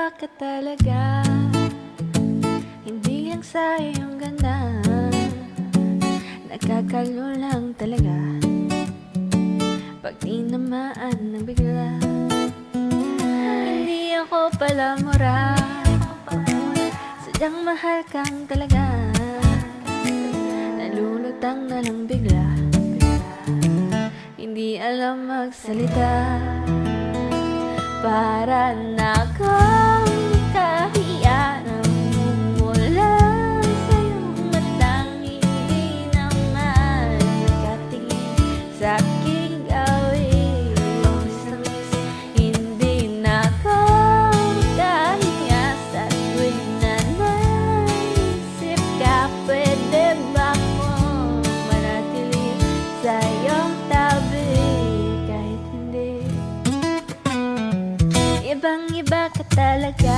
iba ka talaga, hindi lang sa iyong ganda, nakakalulang talaga pag tinamaan ng bigla. Hindi ako pala mura, sadyang mahal kang talaga, nalulutang na lang bigla, hindi alam magsalita. Para na akong kahiya na mula sa iyong matang hindi naman nakatingin sa aking gawin. Hindi na ako kahiya sa tuwing na naisip ka. Pwede ba akong manatili sa iyong tabi kahit hindi? Ibang iba ka talaga.